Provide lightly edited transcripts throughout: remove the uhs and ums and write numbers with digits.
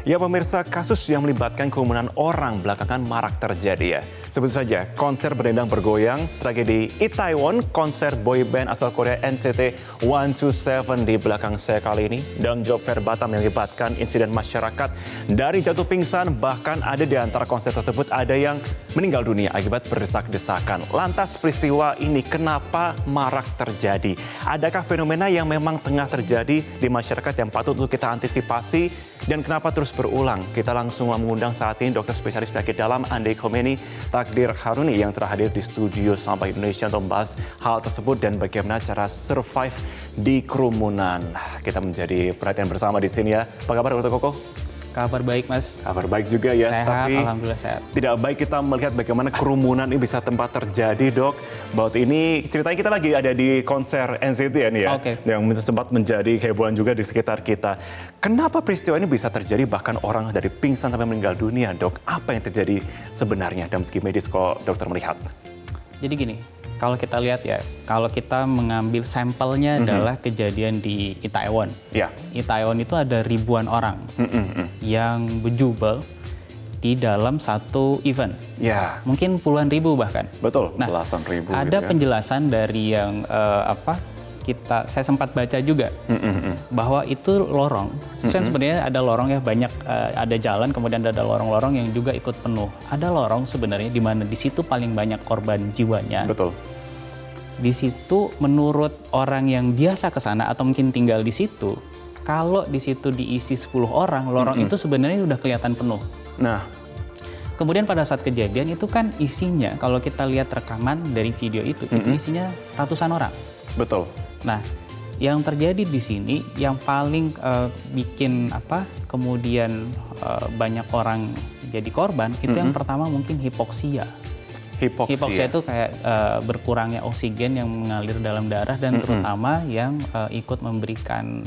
Ya pemirsa, kasus yang melibatkan kerumunan orang belakangan marak terjadi ya. Sebut saja konser berdendang bergoyang, tragedi Itaewon, konser boyband asal Korea NCT 127 di belakang saya kali ini, dan job fair Batam yang melibatkan insiden masyarakat dari jatuh pingsan, bahkan ada di antara konser tersebut ada yang meninggal dunia akibat berdesak-desakan. Lantas peristiwa ini kenapa marak terjadi? Adakah fenomena yang memang tengah terjadi di masyarakat yang patut untuk kita antisipasi dan kenapa terus berulang? Kita langsung mengundang saat ini dokter spesialis penyakit dalam Ande Komeni Takdir Haruni yang telah hadir di studio Sampai Indonesia untuk membahas hal tersebut dan bagaimana cara survive di kerumunan. Kita menjadi perhatian bersama di sini ya. Apa kabar Dr. Koko? Kabar baik, Mas. Kabar baik juga ya. Sehat, tapi alhamdulillah sehat. tidak baik kita melihat bagaimana kerumunan ini bisa tempat terjadi, Dok. Bahwa ini ceritanya kita lagi ada di konser NCT ya nih ya. Oke. Yang sempat menjadi hebohan juga di sekitar kita. Kenapa peristiwa ini bisa terjadi bahkan orang dari pingsan sampai meninggal dunia, Dok? Apa yang terjadi sebenarnya dalam segi medis kok dokter melihat? Jadi gini, kalau kita lihat ya, kalau kita mengambil sampelnya adalah kejadian di Itaewon. Ya. Itaewon itu ada ribuan orang yang berjubel di dalam satu event. Ya. Mungkin puluhan ribu bahkan. Betul, Nah, belasan ribu. ada gitu ya. penjelasan dari yang saya sempat baca juga bahwa itu lorong. Sebenarnya ada lorong ya, banyak ada jalan, kemudian ada lorong-lorong yang juga ikut penuh. Ada lorong sebenarnya di mana di situ paling banyak korban jiwanya. Betul. Di situ menurut orang yang biasa ke sana atau mungkin tinggal di situ, kalau di situ diisi 10 orang, lorong itu sebenarnya udah kelihatan penuh. Nah, kemudian pada saat kejadian itu kan isinya, kalau kita lihat rekaman dari video itu isinya ratusan orang. betul. Nah, yang terjadi di sini yang paling bikin kemudian banyak orang jadi korban itu yang pertama mungkin hipoksia. Hipoksia itu kayak berkurangnya oksigen yang mengalir dalam darah dan terutama yang ikut memberikan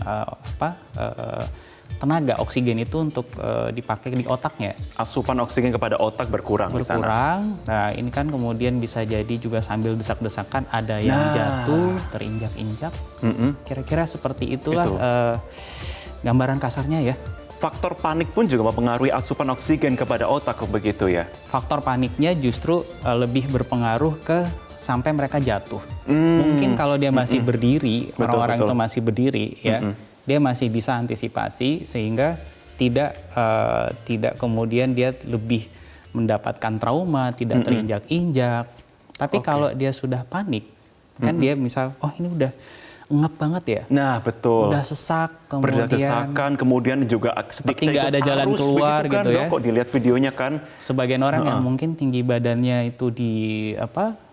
tenaga oksigen itu untuk dipakai di otaknya. Asupan oksigen kepada otak berkurang di sana. Berkurang. Nah, ini kan kemudian bisa jadi juga sambil desak-desakan ada yang jatuh, terinjak-injak. Kira-kira seperti itulah gambaran kasarnya ya. Faktor panik pun juga mempengaruhi asupan oksigen kepada otak begitu ya. Faktor paniknya justru lebih berpengaruh ke sampai mereka jatuh. Mungkin kalau dia masih berdiri, orang-orang itu masih berdiri ya, dia masih bisa antisipasi sehingga tidak kemudian dia lebih mendapatkan trauma, tidak terinjak-injak. Tapi kalau dia sudah panik, kan dia misal, oh ini udah ngap banget ya. Nah, betul. Udah sesak, kemudian berdesakan, kemudian juga seperti nggak ada jalan keluar kan, gitu ya. Kok dilihat videonya kan. Sebagian orang yang mungkin tinggi badannya itu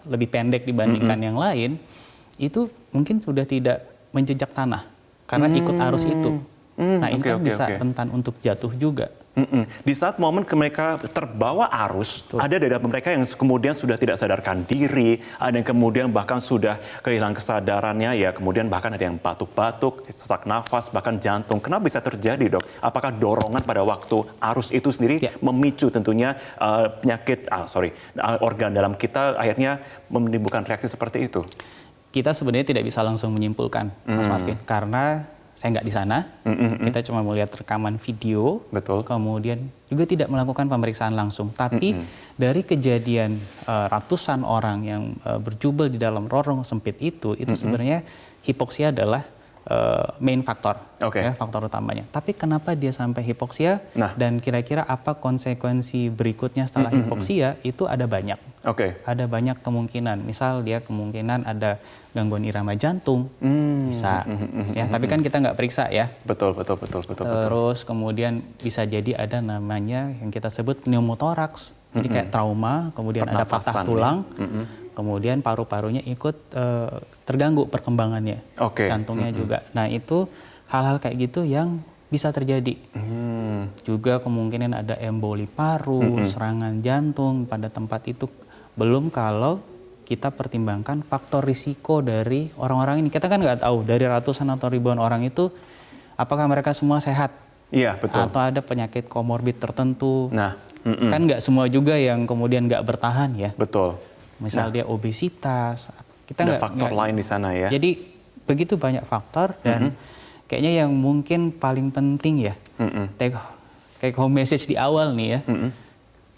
lebih pendek dibandingkan yang lain, itu mungkin sudah tidak menjejak tanah karena ikut arus itu. Nah, ini kan bisa rentan untuk jatuh juga. Di saat momen mereka terbawa arus, ada dari mereka yang kemudian sudah tidak sadarkan diri, ada yang kemudian bahkan sudah kehilangan kesadarannya, ya kemudian bahkan ada yang batuk-batuk, sesak nafas, bahkan jantung. Kenapa bisa terjadi, Dok? Apakah dorongan pada waktu arus itu sendiri memicu tentunya penyakit, organ dalam kita akhirnya menimbulkan reaksi seperti itu? Kita sebenarnya tidak bisa langsung menyimpulkan, Mas Marvin, karena saya nggak di sana, kita cuma melihat rekaman video, kemudian juga tidak melakukan pemeriksaan langsung. Tapi dari kejadian ratusan orang yang berjubel di dalam lorong sempit itu sebenarnya hipoksia adalah main faktor, ya, faktor utamanya. Tapi kenapa dia sampai hipoksia dan kira-kira apa konsekuensi berikutnya setelah hipoksia itu ada banyak. Ada banyak kemungkinan. Misal dia kemungkinan ada gangguan irama jantung, bisa. Ya, tapi kan kita nggak periksa ya. Betul. Terus kemudian bisa jadi ada namanya yang kita sebut pneumotoraks. Jadi kayak trauma, kemudian ada patah tulang. Kemudian paru-parunya ikut terganggu perkembangannya, jantungnya juga. Nah, itu hal-hal kayak gitu yang bisa terjadi. Juga kemungkinan ada emboli paru, serangan jantung pada tempat itu. Belum kalau kita pertimbangkan faktor risiko dari orang-orang ini. Kita kan nggak tahu dari ratusan atau ribuan orang itu apakah mereka semua sehat. Iya, betul. Atau ada penyakit komorbid tertentu. Nah, kan nggak semua juga yang kemudian nggak bertahan ya. Betul. Misal dia obesitas, kita ada faktor lain di sana ya. Jadi begitu banyak faktor dan kayaknya yang mungkin paling penting ya, kayak home message di awal nih ya,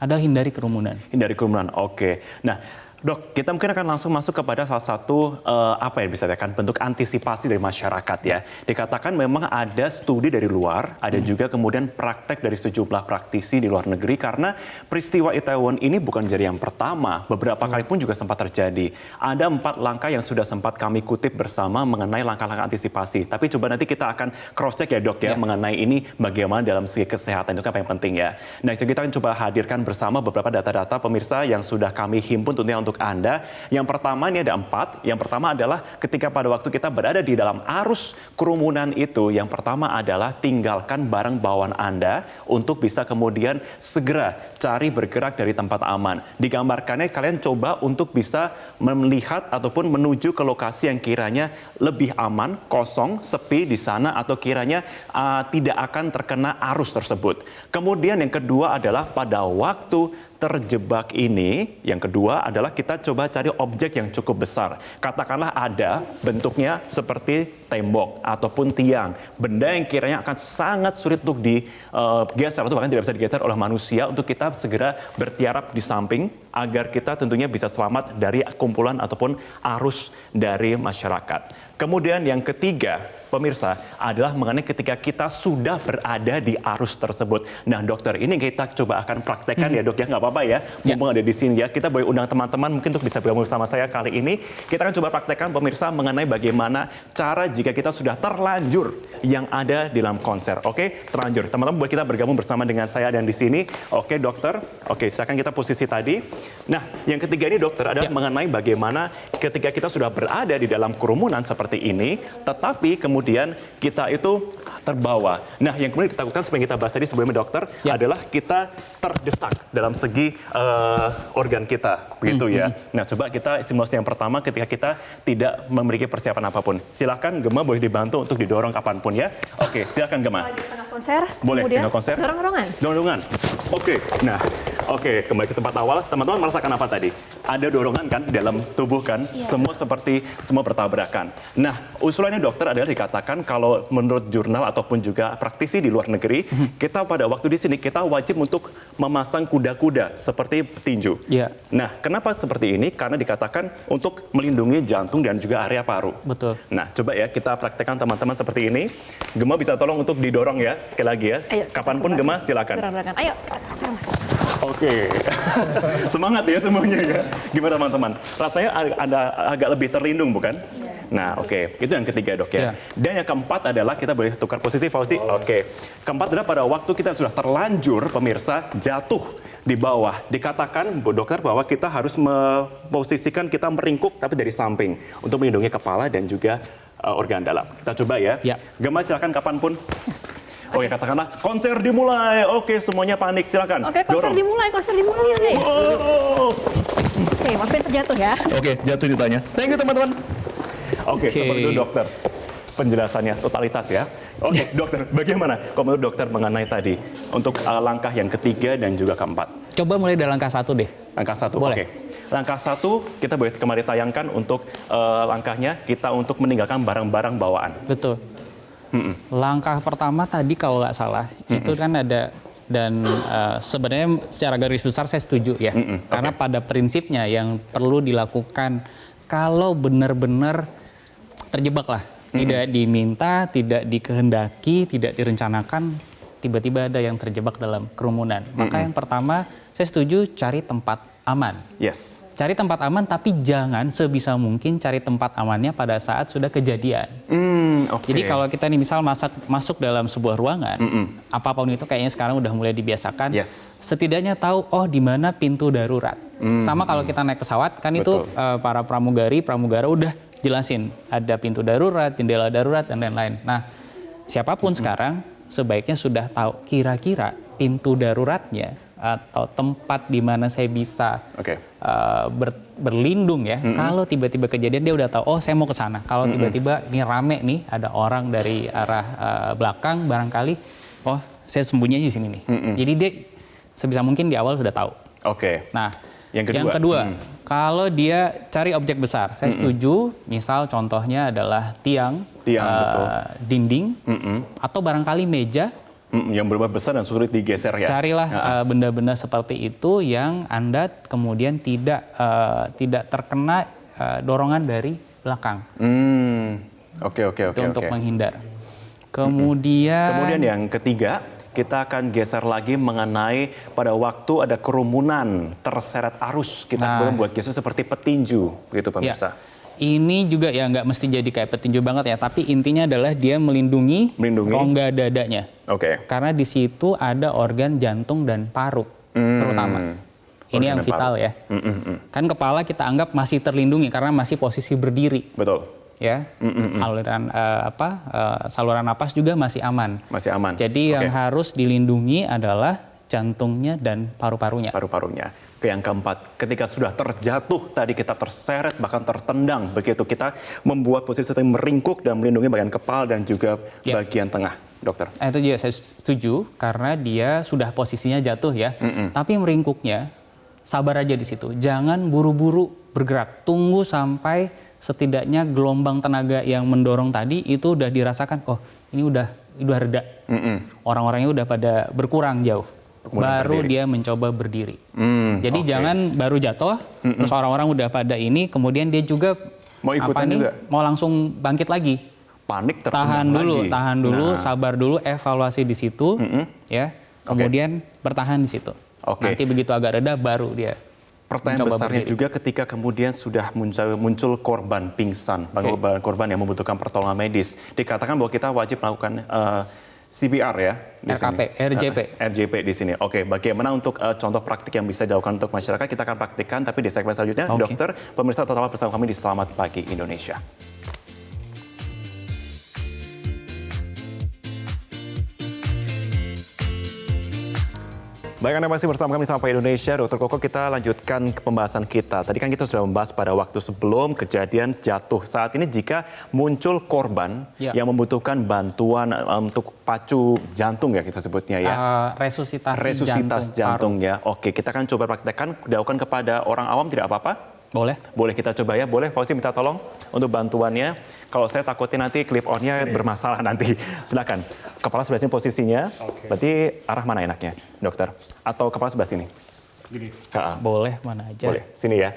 adalah hindari kerumunan. Hindari kerumunan, oke. Nah, Dok, kita mungkin akan langsung masuk kepada salah satu apa ya bisa dikatakan bentuk antisipasi dari masyarakat ya. Dikatakan memang ada studi dari luar, ada juga kemudian praktek dari sejumlah praktisi di luar negeri karena peristiwa Itaewon ini bukan jadi yang pertama, beberapa kali pun juga sempat terjadi. Ada 4 langkah yang sudah sempat kami kutip bersama mengenai langkah-langkah antisipasi. Tapi coba nanti kita akan cross check ya Dok ya mengenai ini bagaimana dalam segi kesehatan itu apa yang penting ya. Nah, itu kita akan coba hadirkan bersama beberapa data-data pemirsa yang sudah kami himpun tentunya untuk Anda. Yang pertama ini ada 4. Yang pertama adalah ketika pada waktu kita berada di dalam arus kerumunan itu, yang pertama adalah tinggalkan barang bawaan Anda untuk bisa kemudian segera cari bergerak dari tempat aman. Digambarkannya kalian coba untuk bisa melihat ataupun menuju ke lokasi yang kiranya lebih aman, kosong, sepi di sana atau kiranya tidak akan terkena arus tersebut. Kemudian yang kedua adalah pada waktu terjebak ini, yang kedua adalah kita coba cari objek yang cukup besar. Katakanlah ada bentuknya seperti tembok ataupun tiang. Benda yang kiranya akan sangat sulit untuk digeser atau bahkan tidak bisa digeser oleh manusia untuk kita segera bertiarap di samping agar kita tentunya bisa selamat dari kumpulan ataupun arus dari masyarakat. Kemudian yang ketiga, pemirsa, adalah mengenai ketika kita sudah berada di arus tersebut. Nah, dokter, ini kita coba akan praktekkan ya dok ya, nggak apa-apa ya, mumpung ada di sini ya. Kita boleh undang teman-teman mungkin untuk bisa bergabung bersama saya kali ini. Kita akan coba praktekkan pemirsa mengenai bagaimana cara jika kita sudah terlanjur yang ada di dalam konser. Oke, terlanjur. Teman-teman boleh kita bergabung bersama dengan saya dan di sini. Oke, dokter. Oke, silakan kita posisi tadi. Nah, yang ketiga ini dokter adalah mengenai bagaimana ketika kita sudah berada di dalam kerumunan seperti ini, tetapi kemudian kita itu terbawa. Nah, yang kemudian ditakutkan seperti yang kita bahas tadi sebelumnya dokter adalah kita terdesak dalam segi organ kita, begitu ya. Nah, coba kita simulasi yang pertama ketika kita tidak memiliki persiapan apapun. Silakan Gemma boleh dibantu untuk didorong kapanpun ya. Oke, silakan Gemma. Di tengah konser, boleh, kemudian tengah konser. dorong-dorongan. Dorong-dorongan. Oke, nah, oke, kembali ke tempat awal. Teman-teman merasakan apa tadi? Ada dorongan kan di dalam tubuh kan? Semua bertabrakan. Nah, usulannya dokter adalah dikatakan kalau menurut jurnal ataupun juga praktisi di luar negeri, kita pada waktu di sini kita wajib untuk memasang kuda-kuda seperti tinju. Nah, kenapa seperti ini? Karena dikatakan untuk melindungi jantung dan juga area paru. Betul. Nah, coba ya kita praktekkan teman-teman seperti ini. Gemma bisa tolong untuk didorong ya, sekali lagi ya. Ayo, kapanpun Gemma silakan. Ayo. Oke, semangat ya semuanya ya. gimana teman-teman? Rasanya ada agak lebih terlindung bukan? Nah, oke. Itu yang ketiga, Dok ya. Dan yang keempat adalah kita boleh tukar posisi, Fauzi. Oke. Keempat adalah pada waktu kita sudah terlanjur, pemirsa, jatuh di bawah. Dikatakan, Bu Dokter, bahwa kita harus memposisikan kita meringkuk tapi dari samping untuk melindungi kepala dan juga organ dalam. Kita coba ya. Gemma silakan kapanpun. Oke, katakanlah konser dimulai. Oke, semuanya panik, silakan. Oke, konser dimulai. Oke, maafin terjatuh ya. Oke, jatuh ditanya. Thank you teman-teman. Oke, seperti itu dokter. Penjelasannya totalitas ya. Oke, dokter, bagaimana kalau menurut dokter mengenai tadi untuk langkah yang ketiga dan juga keempat? Coba mulai dari langkah 1 deh. Langkah 1, boleh. Oke. Langkah 1 kita boleh kembali tayangkan untuk langkahnya kita untuk meninggalkan barang-barang bawaan. Betul. Langkah pertama tadi kalau nggak salah itu kan ada dan sebenarnya secara garis besar saya setuju ya. Karena pada prinsipnya yang perlu dilakukan kalau benar-benar terjebak lah, tidak diminta, tidak dikehendaki, tidak direncanakan, tiba-tiba ada yang terjebak dalam kerumunan. Maka yang pertama saya setuju cari tempat aman. Yes. Cari tempat aman, tapi jangan sebisa mungkin cari tempat amannya pada saat sudah kejadian. Jadi kalau kita nih misal masuk dalam sebuah ruangan, apapun itu kayaknya sekarang udah mulai dibiasakan. Setidaknya tahu di mana pintu darurat. Sama kalau kita naik pesawat, kan itu para pramugara udah jelasin ada pintu darurat, jendela darurat dan lain-lain. Nah, siapapun sekarang sebaiknya sudah tahu kira-kira pintu daruratnya atau tempat di mana saya bisa berlindung ya. Kalau tiba-tiba kejadian dia udah tahu, saya mau ke sana. Kalau tiba-tiba ini rame nih, ada orang dari arah belakang barangkali, saya sembunyinya di sini nih. Jadi dia sebisa mungkin di awal sudah tahu. Nah, yang kedua, kalau dia cari objek besar, saya setuju. Misal contohnya adalah tiang, betul. dinding, atau barangkali meja. Yang benar-benar besar dan sulit digeser ya. Carilah benda-benda seperti itu yang Anda kemudian tidak terkena dorongan dari belakang. Oke. Itu untuk menghindar. Kemudian yang ketiga, kita akan geser lagi mengenai pada waktu ada kerumunan terseret arus. Kita belum buat geser seperti petinju, begitu pemirsa. Ini juga ya nggak mesti jadi kayak petinju banget ya, tapi intinya adalah dia melindungi rongga dadanya. Karena di situ ada organ jantung dan paru terutama. Ini yang vital ya. Kan kepala kita anggap masih terlindungi karena masih posisi berdiri. Betul. Ya, aliran saluran napas juga masih aman. Masih aman. Jadi yang harus dilindungi adalah jantungnya dan paru-parunya. Yang keempat, ketika sudah terjatuh, tadi kita terseret bahkan tertendang, begitu kita membuat posisi yang meringkuk dan melindungi bagian kepala dan juga bagian tengah, dokter. Itu juga saya setuju karena dia sudah posisinya jatuh ya. Tapi meringkuknya sabar aja di situ. Jangan buru-buru bergerak. Tunggu sampai setidaknya gelombang tenaga yang mendorong tadi itu udah dirasakan, oh ini udah reda. Orang-orangnya udah pada berkurang jauh. Baru dia mencoba berdiri. Jadi jangan baru jatuh, terus orang-orang udah pada ini, kemudian dia juga mau ikutan juga, mau langsung bangkit lagi. Panik, tahan dulu, sabar dulu, evaluasi di situ, ya. Kemudian bertahan di situ. Nanti begitu agak reda, baru dia. Pertanyaan besarnya juga ketika kemudian sudah muncul korban pingsan, korban yang membutuhkan pertolongan medis, dikatakan bahwa kita wajib melakukan CPR ya, RJP di sini. Bagaimana untuk contoh praktik yang bisa dilakukan untuk masyarakat, kita akan praktikkan, tapi di segmen selanjutnya, dokter, pemirsa tetaplah bersama kami di Selamat Pagi Indonesia. Baik, Anda masih bersama kami sampai Indonesia. Dr. Koko, kita lanjutkan pembahasan kita. Tadi kan kita sudah membahas pada waktu sebelum kejadian jatuh. Saat ini jika muncul korban yang membutuhkan bantuan untuk pacu jantung ya kita sebutnya ya. Resusitasi jantung ya. Kita akan coba praktekkan, dilakukan kepada orang awam tidak apa-apa? Boleh kita coba ya. Boleh, Fauzi minta tolong untuk bantuannya. Kalau saya takutnya nanti clip on-nya bermasalah nanti. Silakan. Kepala sebelah sini posisinya. Berarti arah mana enaknya, dokter? Atau kepala sebelah sini? Gini. Boleh, mana aja. Boleh. Sini ya.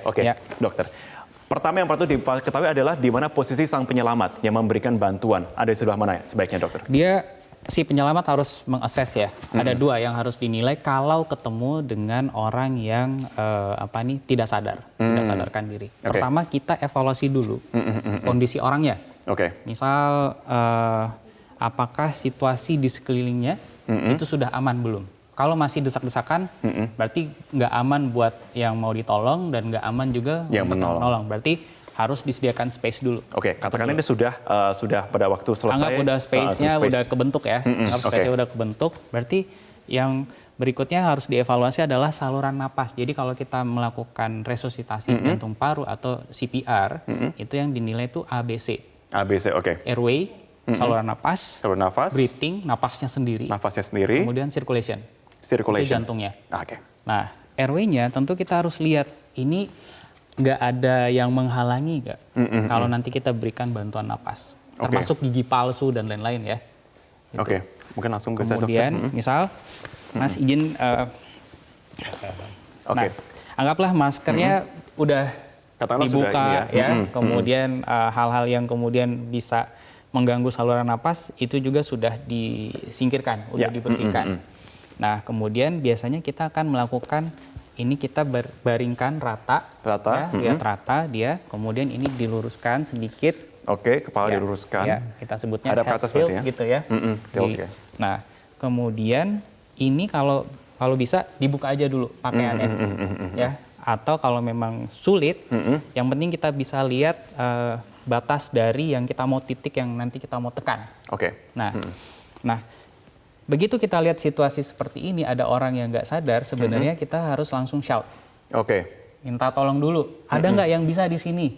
Dokter. Pertama yang perlu diketahui adalah di mana posisi sang penyelamat yang memberikan bantuan. Ada di sebelah mana sebaiknya, dokter? Si penyelamat harus mengakses ya. Ada dua yang harus dinilai kalau ketemu dengan orang yang tidak sadarkan diri. Pertama, kita evaluasi dulu kondisi orangnya. Misal apakah situasi di sekelilingnya itu sudah aman belum? Kalau masih desak-desakan, berarti nggak aman buat yang mau ditolong dan nggak aman juga yang untuk menolong. Berarti harus disediakan space dulu. Katakan ini sudah pada waktu selesai. Anggap udah space-nya udah kebentuk ya. Anggap space-nya udah kebentuk, berarti yang berikutnya harus dievaluasi adalah saluran napas. Jadi kalau kita melakukan resusitasi jantung paru atau CPR, itu yang dinilai itu ABC. Airway, saluran napas, breathing, napasnya sendiri, kemudian circulation. Itu jantungnya. Nah, airway-nya tentu kita harus lihat ini nggak ada yang menghalangi nggak kalau nanti kita berikan bantuan napas, termasuk gigi palsu dan lain-lain ya. Mungkin langsung ke kemudian misal Mas izin, anggaplah maskernya udah dibuka kemudian hal-hal yang kemudian bisa mengganggu saluran napas itu juga sudah disingkirkan, udah dibersihkan. Nah kemudian biasanya kita akan melakukan ini kita baringkan rata. Lihat rata dia, kemudian ini diluruskan sedikit. Kepala diluruskan. Kita sebutnya ada head tilt ya? Gitu ya. Nah, kemudian ini kalau bisa dibuka aja dulu pakaiannya, ya. Atau kalau memang sulit, yang penting kita bisa lihat batas dari yang kita mau titik yang nanti kita mau tekan. Nah. Begitu kita lihat situasi seperti ini, ada orang yang nggak sadar, sebenarnya kita harus langsung shout. Minta tolong dulu. Ada nggak yang bisa di sini?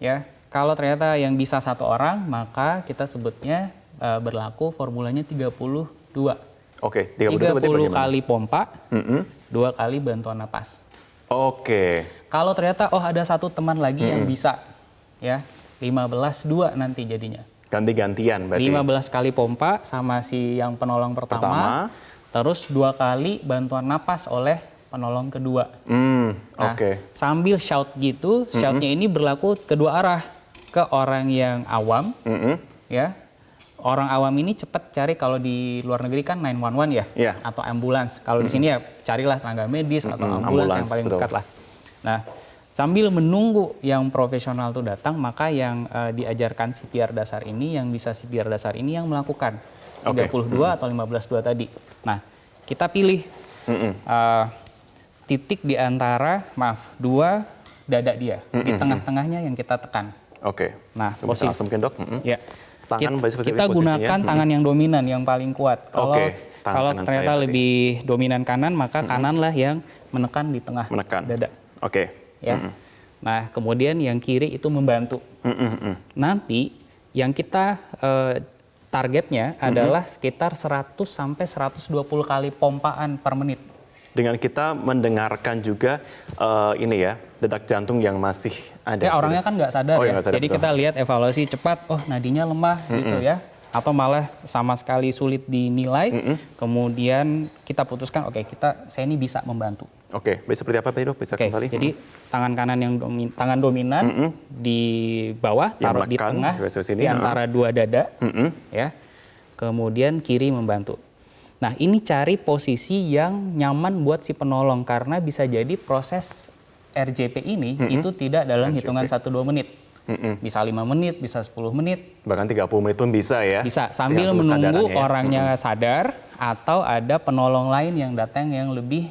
Ya, kalau ternyata yang bisa satu orang, maka kita sebutnya berlaku formulanya 32. 30 kali pompa, 2 kali bantuan napas. Kalau ternyata ada satu teman lagi yang bisa, ya 15-2 nanti jadinya. Ganti-gantian berarti. 15 kali pompa sama si yang penolong pertama. Terus 2 kali bantuan napas oleh penolong kedua. Nah, sambil shout gitu, shoutnya ini berlaku kedua arah. Ke orang yang awam, ya. Orang awam ini cepat cari, kalau di luar negeri kan 911 ya, atau ambulans. Kalau di sini ya carilah tenaga medis atau ambulans yang paling dekat lah. Nah, sambil menunggu yang profesional itu datang, maka yang diajarkan CPR dasar ini, yang bisa CPR dasar ini yang melakukan 32 atau 15-2 tadi. Nah, kita pilih titik di antara, dua dada dia, di tengah-tengahnya yang kita tekan. Nah, posisi mungkin dok. Ya. Tangan kita gunakan tangan yang dominan, yang paling kuat. Kalau ternyata lebih dominan kanan, maka kananlah yang menekan di tengah dada. Ya. Nah, kemudian yang kiri itu membantu. Nanti yang kita targetnya adalah sekitar 100 sampai 120 kali pompaan per menit. Dengan kita mendengarkan juga ini ya, detak jantung yang masih ada. Ya, orangnya kan nggak sadar ya. Jadi kita lihat evaluasi cepat, nadinya lemah gitu ya. Atau malah sama sekali sulit dinilai. Kemudian kita putuskan, saya ini bisa membantu. Seperti apa Dok? Bisa kembali? Jadi tangan kanan yang tangan dominan di bawah, taruh di tengah, di antara dua dada, ya. Kemudian kiri membantu. Nah, ini cari posisi yang nyaman buat si penolong, karena bisa jadi proses RJP ini itu tidak dalam hitungan 1-2 menit. Bisa 5 menit, bisa 10 menit. Bahkan 30 menit pun bisa ya? Bisa, sambil menunggu orangnya sadar atau ada penolong lain yang datang yang lebih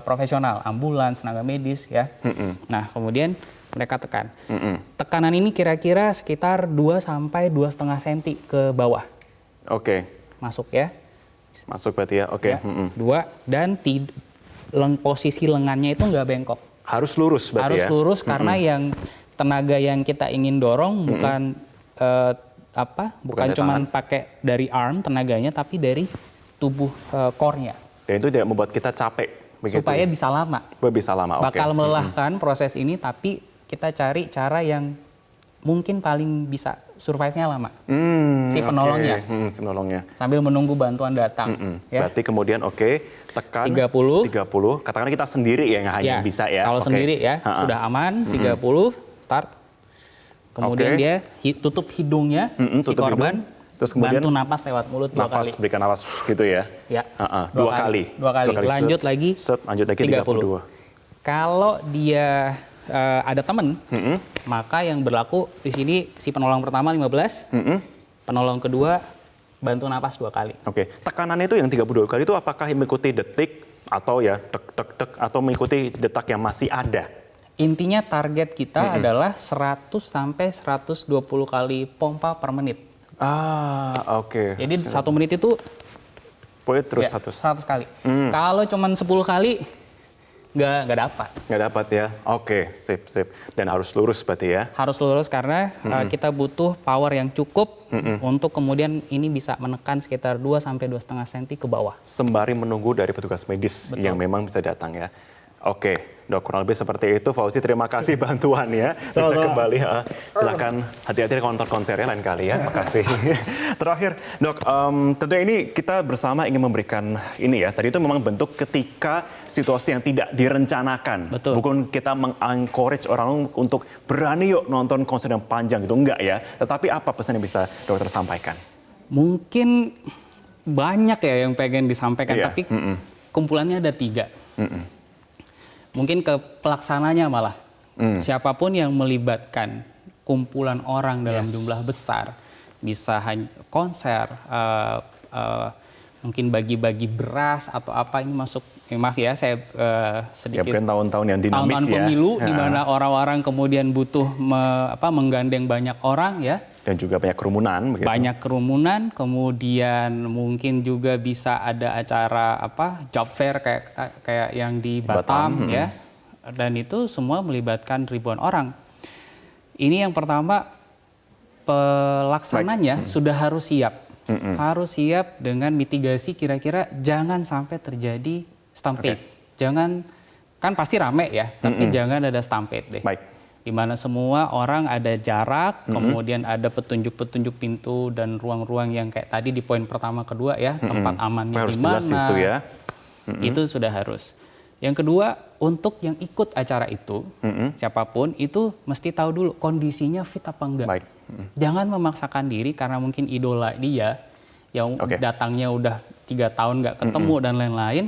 profesional, ambulans, tenaga medis ya. Nah, kemudian mereka tekan. Tekanan ini kira-kira sekitar 2 sampai 2,5 cm ke bawah. Masuk ya. Masuk berarti ya, 2, dan posisi lengannya itu nggak bengkok. Harus lurus berarti Harus lurus karena yang tenaga yang kita ingin dorong bukan cuma pakai dari arm tenaganya, tapi dari tubuh core-nya. Dan itu tidak membuat kita capek, begitu? Supaya bisa lama. Bisa lama, Bakal melelahkan proses ini, tapi kita cari cara yang mungkin paling bisa survive-nya lama. Si penolongnya. Si penolongnya. Sambil menunggu bantuan datang. Ya. Berarti kemudian tekan 30. Katakan kita sendiri ya, nggak hanya bisa ya. Kalau sendiri ya, sudah aman, 30, start. Kemudian dia tutup hidungnya, si korban. Terus kemudian bantu napas lewat mulut 2 kali. Berikan napas gitu ya. Ya. 2 kali. 2 kali. Lanjut lagi. Lanjut lagi 32. Kalau dia ada teman, maka yang berlaku di sini si penolong pertama 15, penolong kedua bantu napas 2 kali. Tekanannya itu yang 32 kali itu apakah mengikuti detik atau ya tek atau mengikuti detak yang masih ada? Intinya target kita adalah 100 sampai 120 kali pompa per menit. Jadi 1 menit itu terus 100 kali. Kalau cuma 10 kali nggak dapat. Nggak dapat ya. Sip. Dan harus lurus berarti ya. Harus lurus karena kita butuh power yang cukup untuk kemudian ini bisa menekan sekitar 2 sampai 2,5 cm ke bawah. Sembari menunggu dari petugas medis yang memang bisa datang ya. Dok, kurang lebih seperti itu. Fauzi, terima kasih bantuannya. Bisa kembali. Silakan hati-hati di kontor konsernya lain kali ya. Makasih. Terakhir, Dok, tentunya ini kita bersama ingin memberikan ini ya. Tadi itu memang bentuk ketika situasi yang tidak direncanakan. Bukan kita meng-encourage orang untuk berani yuk nonton konser yang panjang gitu. Enggak ya. Tetapi apa pesan yang bisa dokter sampaikan? Mungkin banyak ya yang pengen disampaikan. Tapi kumpulannya ada 3. Mungkin ke pelaksananya malah. Siapapun yang melibatkan kumpulan orang dalam jumlah besar, bisa konser, mungkin bagi-bagi beras atau apa, ini masuk, maaf ya saya sedikit. Ya, tahun-tahun yang dinamis tahun-tahun pemilu di mana orang-orang kemudian butuh menggandeng banyak orang ya. Dan juga banyak kerumunan. Begitu. Banyak kerumunan, kemudian mungkin juga bisa ada acara job fair kayak yang di Batam ya. Dan itu semua melibatkan ribuan orang. Ini yang pertama, pelaksananya sudah harus siap. Harus siap dengan mitigasi kira-kira jangan sampai terjadi stampede. Jangan, kan pasti rame ya, tapi jangan ada stampede deh. di mana semua orang ada jarak, kemudian ada petunjuk-petunjuk pintu dan ruang-ruang yang kayak tadi di poin pertama kedua ya, tempat amannya di mana. Itu ya. Itu sudah harus. Yang kedua, untuk yang ikut acara itu, siapapun itu mesti tahu dulu kondisinya fit apa enggak. Baik. Jangan memaksakan diri karena mungkin idola dia yang datangnya udah 3 tahun nggak ketemu dan lain-lain,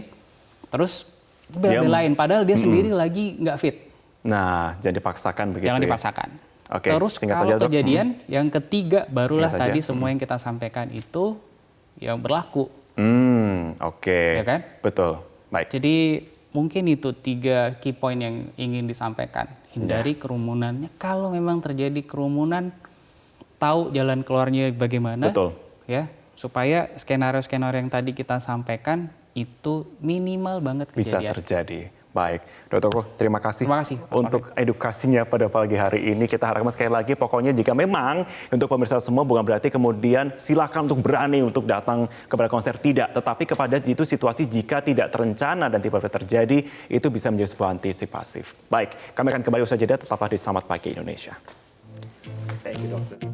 terus bela-belain padahal dia sendiri lagi nggak fit. Nah, jangan dipaksakan begitu. Jangan ya? dipaksakan. Oke, Terus singkat kalau saja, Dok. kejadian yang ketiga barulah Singkat saja. tadi semua yang kita sampaikan itu yang berlaku. Oke. Ya kan? Betul. Baik. Jadi mungkin itu 3 key point yang ingin disampaikan. Hindari kerumunannya. Kalau memang terjadi kerumunan, tahu jalan keluarnya bagaimana. Betul. Ya, supaya skenario-skenario yang tadi kita sampaikan itu minimal banget Bisa kejadian. terjadi. Baik, Dr. Ko, terima kasih, Terima kasih, Mas untuk edukasinya pada pagi hari ini. Kita harapkan sekali lagi, pokoknya jika memang untuk pemirsa semua bukan berarti kemudian silakan untuk berani untuk datang kepada konser, tidak. Tetapi kepada itu situasi jika tidak terencana dan tiba-tiba terjadi, itu bisa menjadi sebuah antisipasif. Baik, kami akan kembali usai jeda, tetaplah di Selamat Pagi Indonesia. Thank you, Dokter.